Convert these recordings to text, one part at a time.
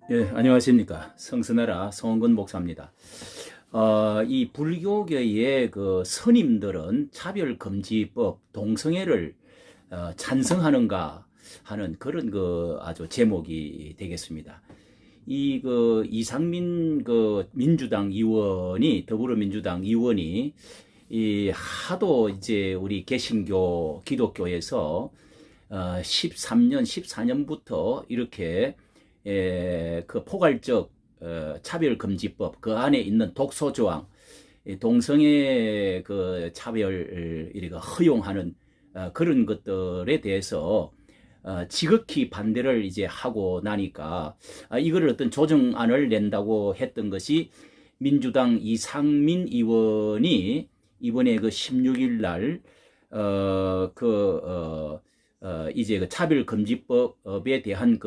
예, 안녕하십니까. 성서나라 성원근 목사입니다. 이 불교계의 그 스님들은 차별금지법 동성애를 찬성하는가 하는 그런 그 아주 제목이 되겠습니다. 이 그 이상민 그 민주당 의원이 더불어민주당 의원이 이 하도 이제 우리 개신교 기독교에서 13년 14년부터 이렇게 그 포괄적 차별금지법 그 안에 있는 독소조항 동성애 그 차별 이렇게 허용하는 그런 것들에 대해서 지극히 반대를 이제 하고 나니까 이거를 어떤 조정안을 낸다고 했던 것이 민주당 이상민 의원이 이번에 그 16일 날 이제 그 차별금지법에 대한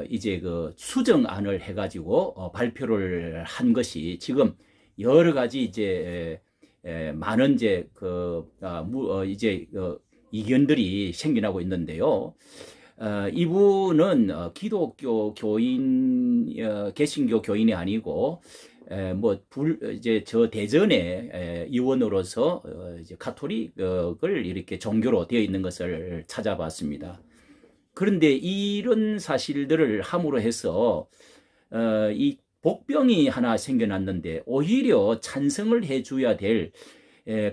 이제 그 수정안을 해가지고 발표를 한 것이 지금 여러 가지 이제 많은 이제 이제 이견들이 생겨나고 있는데요. 이분은 기독교 교인, 개신교 교인이 아니고 이제 저 대전의 의원으로서 이제 가톨릭을 이렇게 종교로 되어 있는 것을 찾아봤습니다. 그런데 이런 사실들을 함으로 해서 이 복병이 하나 생겨났는데 오히려 찬성을 해줘야 될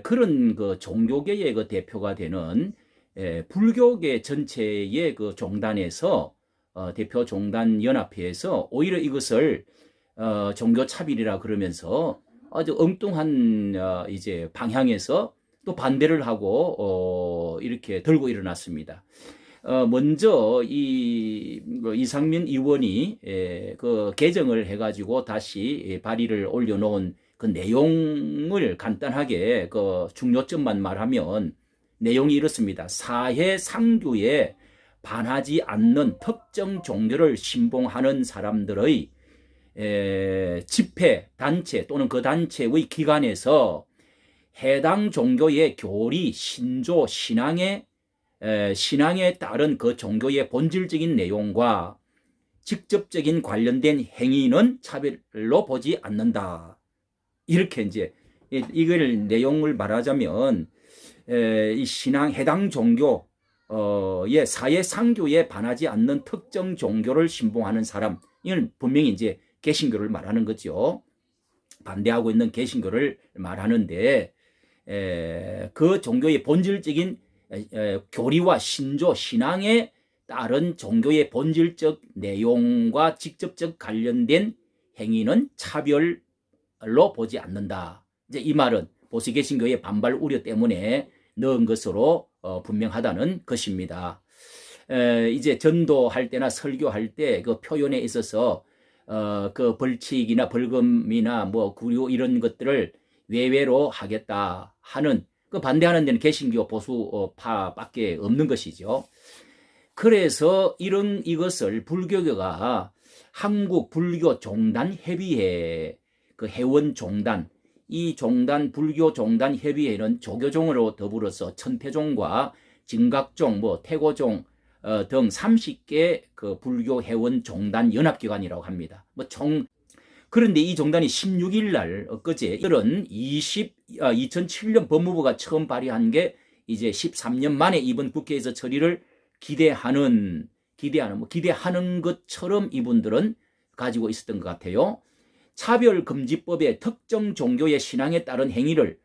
그런 그 종교계의 그 대표가 되는 불교계 전체의 그 종단에서 대표 종단 연합회에서 오히려 이것을 종교 차별이라 그러면서 아주 엉뚱한 이제 방향에서 또 반대를 하고 이렇게 들고 일어났습니다. 먼저 이상민 의원이 그 개정을 해가지고 다시 발의를 올려놓은 그 내용을 간단하게 그 중요점만 말하면 내용이 이렇습니다. 사회 상규에 반하지 않는 특정 종교를 신봉하는 사람들의 집회, 단체 또는 그 단체의 기관에서 해당 종교의 교리, 신조, 신앙에 따른 그 종교의 본질적인 내용과 직접적인 관련된 행위는 차별로 보지 않는다. 이렇게 이제 이걸 내용을 말하자면 이 신앙 해당 종교의 사회 상규에 반하지 않는 특정 종교를 신봉하는 사람, 이건 분명히 이제 개신교를 말하는 거죠. 반대하고 있는 개신교를 말하는데 그 종교의 본질적인 교리와 신조, 신앙에 따른 종교의 본질적 내용과 직접적 관련된 행위는 차별로 보지 않는다. 이제 이 말은 보수 개신교의 반발 우려 때문에 넣은 것으로 분명하다는 것입니다. 이제 전도할 때나 설교할 때 그 표현에 있어서 그 벌칙이나 벌금이나 뭐 구류 이런 것들을 외외로 하겠다 하는 그 반대하는 데는 개신교 보수파밖에 없는 것이죠. 그래서 이것을 불교계가 한국 불교 종단 협의회 그 회원 종단 이 종단 불교 종단 협의회는 조교종으로 더불어서 천태종과 진각종, 태고종 등 30개 그 불교 회원 종단 연합기관이라고 합니다. 그런데 이 종단이 16일 날 엊그제 이런 2007년 법무부가 처음 발의한 게 이제 13년 만에 이번 국회에서 처리를 기대하는 것처럼 이분들은 가지고 있었던 것 같아요. 차별금지법의 특정 종교의 신앙에 따른 행위를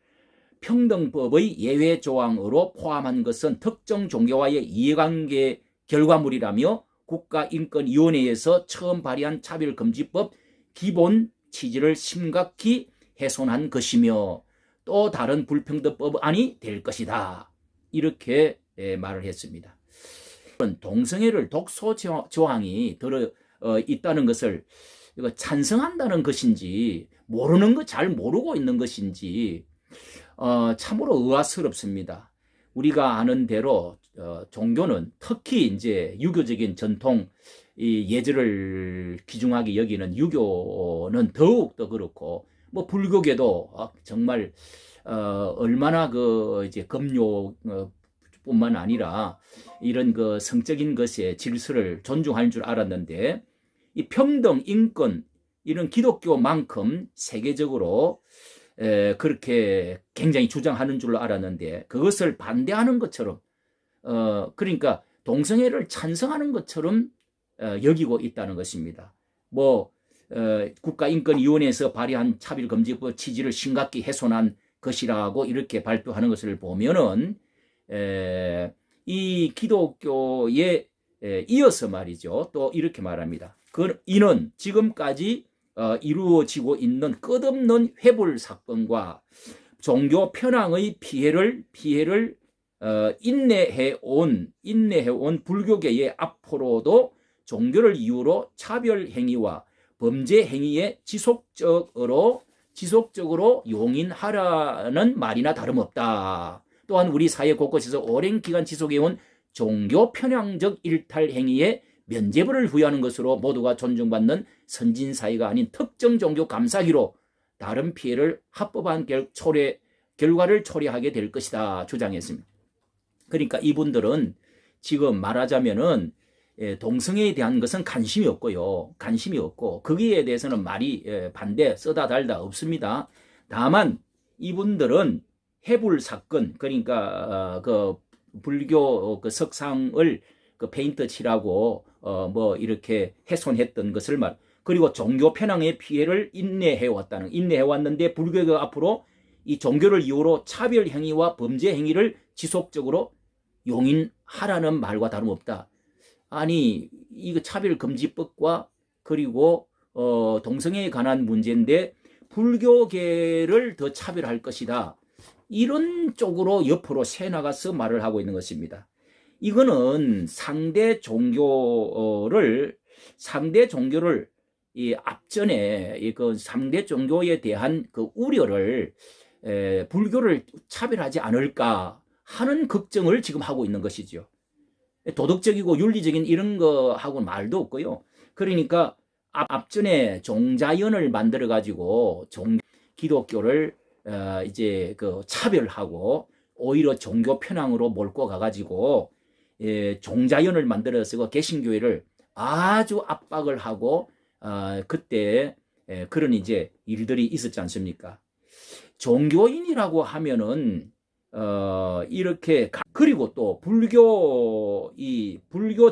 평등법의 예외 조항으로 포함한 것은 특정 종교와의 이해관계 결과물이라며 국가인권위원회에서 처음 발의한 차별금지법 기본 취지를 심각히 훼손한 것이며 또 다른 불평등법안이 될 것이다. 이렇게 말을 했습니다. 동성애를 독소 조항이 들어 있다는 것을 찬성한다는 것인지 모르는 것 잘 모르고 있는 것인지 참으로 의아스럽습니다. 우리가 아는 대로 종교는 특히 이제 유교적인 전통 이 예절을 귀중하게 여기는 유교는 더욱 더 그렇고 불교계도 정말 얼마나 그 이제 금요 뿐만 아니라 이런 그 성적인 것의 질서를 존중할 줄 알았는데 이 평등, 인권 이런 기독교만큼 세계적으로 그렇게 굉장히 주장하는 줄로 알았는데 그것을 반대하는 것처럼 그러니까 동성애를 찬성하는 것처럼 여기고 있다는 것입니다. 뭐 국가인권위원회에서 발의한 차별금지법 취지를 심각히 훼손한 것이라고 이렇게 발표하는 것을 보면은 이 기독교에 이어서 말이죠. 또 이렇게 말합니다. 이는 지금까지 이루어지고 있는 끝없는 회불 사건과 종교 편향의 피해를 인내해온 불교계의 앞으로도 종교를 이유로 차별 행위와 범죄 행위에 지속적으로 용인하라는 말이나 다름없다. 또한 우리 사회 곳곳에서 오랜 기간 지속해온 종교 편향적 일탈 행위에 면죄부를 부여하는 것으로 모두가 존중받는 선진사회가 아닌 특정 종교 감사기로 다른 피해를 합법한 결과를 초래하게 될 것이다 주장했습니다. 그러니까 이분들은 지금 말하자면은 동성애에 대한 것은 관심이 없고 거기에 대해서는 말이 반대 쓰다 달다 없습니다. 다만 이분들은 해불 사건 그러니까 그 불교 그 석상을 그 페인트 칠하고 뭐 이렇게 훼손했던 것을 그리고 종교 편향의 피해를 인내해왔는데 불교가 앞으로 이 종교를 이유로 차별 행위와 범죄 행위를 지속적으로 용인하라는 말과 다름없다. 아니 이거 차별금지법과 그리고 동성애에 관한 문제인데 불교계를 더 차별할 것이다. 이런 쪽으로 옆으로 새나가서 말을 하고 있는 것입니다. 이거는 상대 종교를 이 앞전에 그 상대 종교에 대한 그 우려를 불교를 차별하지 않을까 하는 걱정을 지금 하고 있는 것이죠. 도덕적이고 윤리적인 이런 거하고는 말도 없고요. 그러니까 앞전에 종자연을 만들어 가지고 기독교를 이제 그 차별하고 오히려 종교 편향으로 몰고 가가지고 종자연을 만들어서 개신교회를 아주 압박을 하고 그때 그런 이제 일들이 있었지 않습니까? 종교인이라고 하면은 이렇게 그리고 또 불교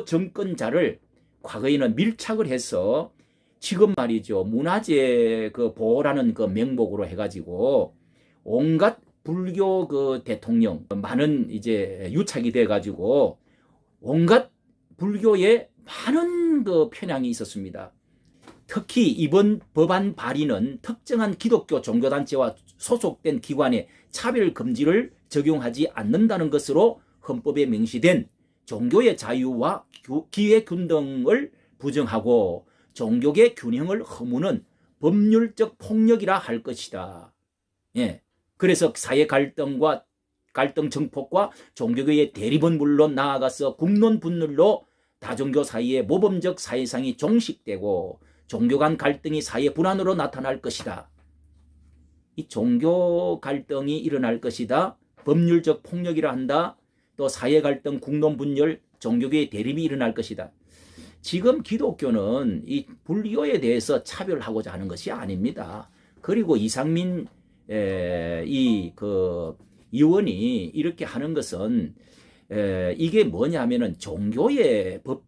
정권자를 과거에는 밀착을 해서 지금 말이죠 문화재 그 보호라는 그 명목으로 해가지고 온갖 불교 그 대통령 많은 이제 유착이 돼가지고 온갖 불교에 많은 그 편향이 있었습니다. 특히 이번 법안 발의는 특정한 기독교 종교단체와 소속된 기관에 차별 금지를 적용하지 않는다는 것으로 헌법에 명시된 종교의 자유와 기회균등을 부정하고 종교계 균형을 허무는 법률적 폭력이라 할 것이다. 예. 그래서 사회 갈등 증폭과 종교계의 대립은 물론 나아가서 국론 분열로 다종교 사이의 모범적 사회상이 종식되고 종교 간 갈등이 사회 불안으로 나타날 것이다. 이 종교 갈등이 일어날 것이다. 법률적 폭력이라 한다. 또 사회 갈등, 국론 분열, 종교계의 대립이 일어날 것이다. 지금 기독교는 이 불교에 대해서 차별하고자 하는 것이 아닙니다. 그리고 이상민 의원이 이렇게 하는 것은 이게 뭐냐면은 종교의 법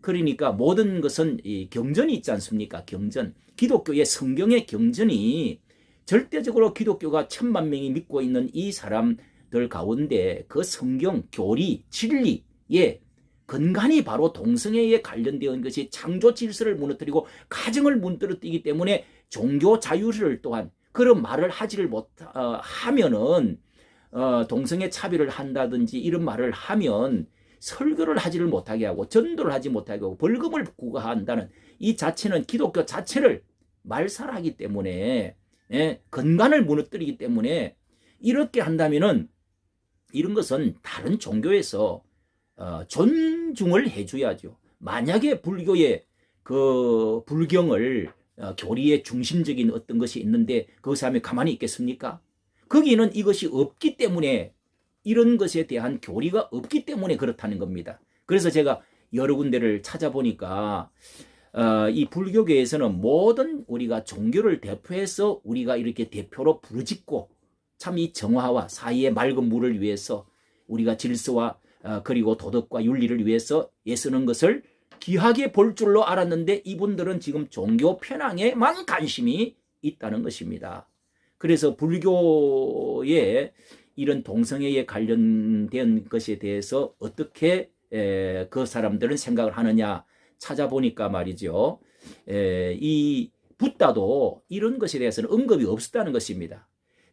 그러니까 모든 것은 이 경전이 있지 않습니까? 경전. 기독교의 성경의 경전이 절대적으로 기독교가 1000만 명이 믿고 있는 이 사람들 가운데 그 성경, 교리, 진리에 근간이 바로 동성애에 관련되어 있는 것이 창조 질서를 무너뜨리고 가정을 무너뜨리기 때문에 종교 자유를 또한 그런 말을 하지를 하면은 동성애 차별을 한다든지 이런 말을 하면 설교를 하지를 못하게 하고 전도를 하지 못하게 하고 벌금을 부과한다는 이 자체는 기독교 자체를 말살하기 때문에 근간을 무너뜨리기 때문에 이렇게 한다면은 이런 것은 다른 종교에서 존중을 해줘야죠. 만약에 불교의 그 불경을 교리의 중심적인 어떤 것이 있는데 그것을 하면 가만히 있겠습니까? 거기는 이것이 없기 때문에 이런 것에 대한 교리가 없기 때문에 그렇다는 겁니다. 그래서 제가 여러 군데를 찾아보니까 이 불교계에서는 모든 우리가 종교를 대표해서 우리가 이렇게 대표로 부르짖고 참 이 정화와 사이의 맑은 물을 위해서 우리가 질서와 그리고 도덕과 윤리를 위해서 애쓰는 것을 귀하게 볼 줄로 알았는데 이분들은 지금 종교 편향에만 관심이 있다는 것입니다. 그래서 불교의 이런 동성애에 관련된 것에 대해서 어떻게 그 사람들은 생각을 하느냐 찾아보니까 말이죠. 이 붓다도 이런 것에 대해서는 언급이 없었다는 것입니다.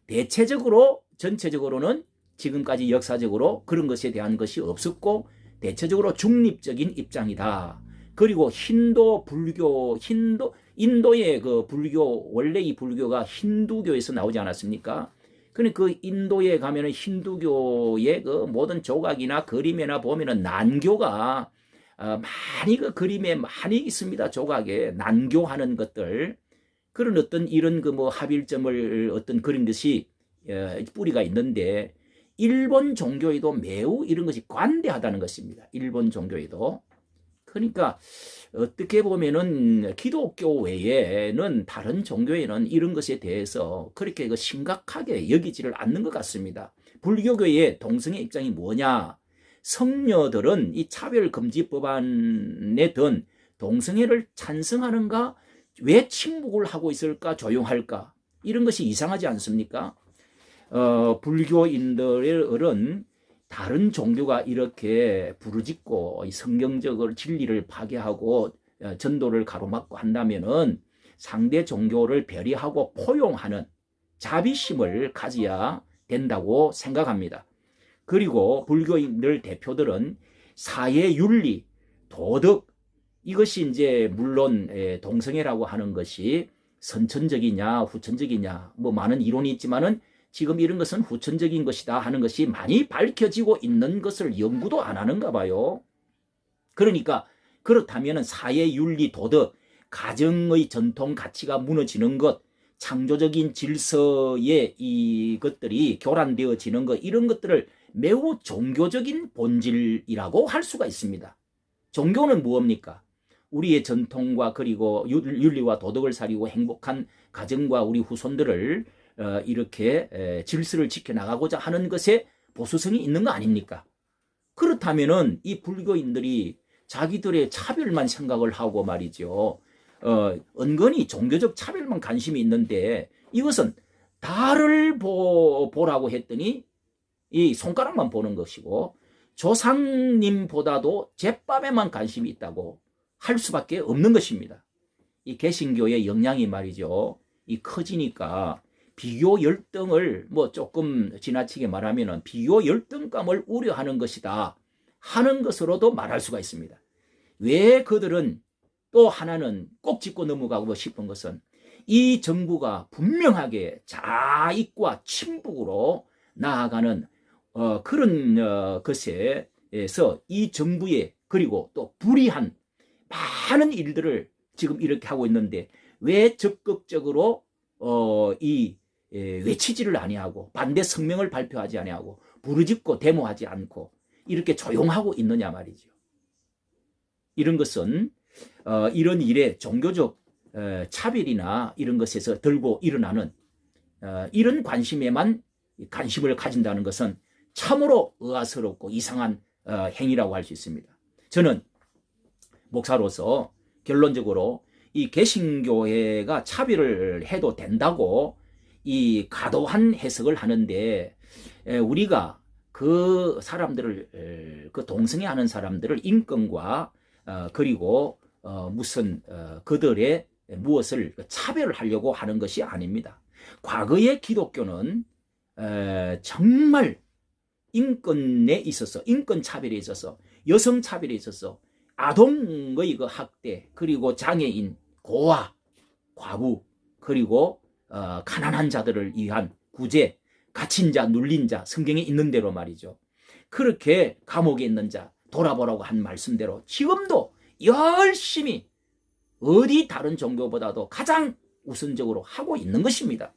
대체적으로 전체적으로는 지금까지 역사적으로 그런 것에 대한 것이 없었고 대체적으로 중립적인 입장이다. 그리고 힌도 불교, 인도의 그 불교, 원래 이 불교가 힌두교에서 나오지 않았습니까? 그러니까 그 인도에 가면은 힌두교의 그 모든 조각이나 그림이나 보면은 난교가 많이 그 그림에 많이 있습니다. 조각에 난교하는 것들 그런 어떤 이런 그 뭐 합일점을 어떤 그런 것이 뿌리가 있는데 일본 종교에도 매우 이런 것이 관대하다는 것입니다. 일본 종교에도. 그러니까 어떻게 보면은 기독교 외에는 다른 종교에는 이런 것에 대해서 그렇게 그 심각하게 여기지를 않는 것 같습니다. 불교계의 동성애 입장이 뭐냐? 성녀들은 이 차별금지법안에 든 동성애를 찬성하는가? 왜 침묵을 하고 있을까? 조용할까? 이런 것이 이상하지 않습니까? 불교인들은 다른 종교가 이렇게 부르짖고 성경적으로 진리를 파괴하고 전도를 가로막고 한다면은 상대 종교를 배려하고 포용하는 자비심을 가져야 된다고 생각합니다. 그리고 불교인들 대표들은 사회 윤리, 도덕 이것이 이제 물론 동성애라고 하는 것이 선천적이냐 후천적이냐 뭐 많은 이론이 있지만은 지금 이런 것은 후천적인 것이다 하는 것이 많이 밝혀지고 있는 것을 연구도 안 하는가 봐요. 그러니까 그렇다면 사회 윤리 도덕 가정의 전통 가치가 무너지는 것 창조적인 질서의 이것들이 교란되어지는 것 이런 것들을 매우 종교적인 본질이라고 할 수가 있습니다. 종교는 무엇입니까? 우리의 전통과 그리고 윤리와 도덕을 사리고 행복한 가정과 우리 후손들을 이렇게 질서를 지켜나가고자 하는 것에 보수성이 있는 거 아닙니까? 그렇다면은 이 불교인들이 자기들의 차별만 생각을 하고 말이죠. 은근히 종교적 차별만 관심이 있는데 이것은 달을 보라고 했더니 이 손가락만 보는 것이고 조상님보다도 제밥에만 관심이 있다고 할 수밖에 없는 것입니다. 이 개신교의 영향이 말이죠. 이 커지니까 비교 열등을 뭐 조금 지나치게 말하면은 비교 열등감을 우려하는 것이다 하는 것으로도 말할 수가 있습니다. 왜 그들은 또 하나는 꼭 짚고 넘어가고 싶은 것은 이 정부가 분명하게 자익과 친북으로 나아가는 그런 것에서 이 정부의 그리고 또 불이한 많은 일들을 지금 이렇게 하고 있는데 왜 적극적으로 외치지를 아니하고 반대 성명을 발표하지 아니하고 부르짖고 데모하지 않고 이렇게 조용하고 있느냐 말이죠. 이런 것은 이런 일에 종교적 차별이나 이런 것에서 들고 일어나는 이런 관심에만 관심을 가진다는 것은 참으로 의아스럽고 이상한 행위라고 할 수 있습니다. 저는 목사로서 결론적으로 이 개신교회가 차별을 해도 된다고 이 과도한 해석을 하는데 우리가 그 사람들을 그 동성애하는 사람들을 인권과 그리고 무슨 그들의 무엇을 차별을 하려고 하는 것이 아닙니다. 과거의 기독교는 정말 인권에 있어서 인권 차별에 있어서 여성 차별에 있어서 아동의 그 학대 그리고 장애인 고아 과부 그리고 가난한 자들을 위한 구제 갇힌 자 눌린 자 성경에 있는 대로 말이죠. 그렇게 감옥에 있는 자 돌아보라고 한 말씀대로 지금도 열심히 어디 다른 종교보다도 가장 우선적으로 하고 있는 것입니다.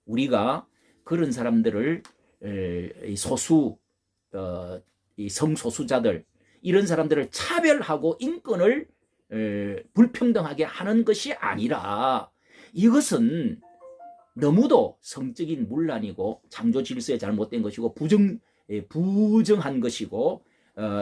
우리가 그런 사람들을 소수 이 성소수자들 이런 사람들을 차별하고 인권을 불평등하게 하는 것이 아니라 이것은 너무도 성적인 문란이고 창조 질서에 잘못된 것이고 부정한 것이고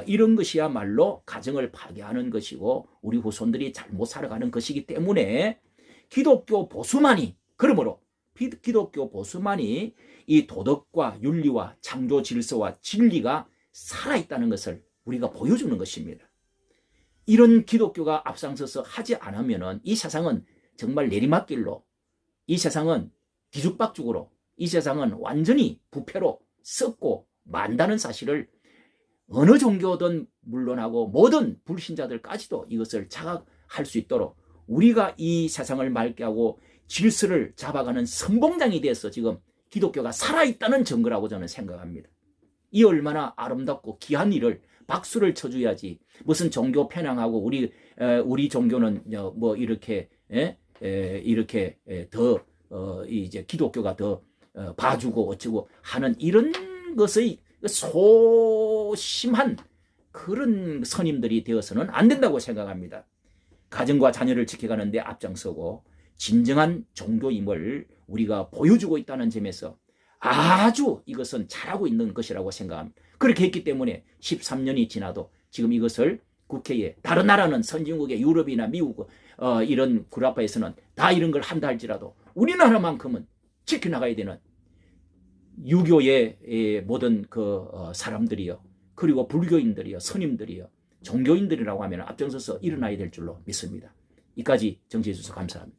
이런 것이야말로 가정을 파괴하는 것이고 우리 후손들이 잘못 살아가는 것이기 때문에 기독교 보수만이 그러므로 기독교 보수만이 이 도덕과 윤리와 창조 질서와 진리가 살아있다는 것을 우리가 보여주는 것입니다. 이런 기독교가 앞장서서 하지 않으면 이 세상은 정말 내리막길로, 이 세상은 뒤죽박죽으로, 이 세상은 완전히 부패로 썩고 만다는 사실을 어느 종교든 물론하고 모든 불신자들까지도 이것을 자각할 수 있도록 우리가 이 세상을 맑게 하고 질서를 잡아가는 선봉장이 돼서 지금 기독교가 살아있다는 증거라고 저는 생각합니다. 이 얼마나 아름답고 귀한 일을 박수를 쳐줘야지 무슨 종교 편향하고 우리 종교는 뭐 이렇게 이렇게 더 이제 기독교가 더 봐주고 어쩌고 하는 이런 것의 소심한 그런 선임들이 되어서는 안 된다고 생각합니다. 가정과 자녀를 지켜가는 데 앞장서고 진정한 종교임을 우리가 보여주고 있다는 점에서 아주 이것은 잘하고 있는 것이라고 생각합니다. 그렇게 했기 때문에 13년이 지나도 지금 이것을 국회에 다른 나라는 선진국의 유럽이나 미국 이런 구라파에서는 다 이런 걸 한다 할지라도 우리나라만큼은 지켜나가야 되는 유교의 모든 그 사람들이요, 그리고 불교인들이요, 스님들이요, 종교인들이라고 하면 앞장서서 일어나야 될 줄로 믿습니다. 이까지 정치해 주셔서 감사합니다.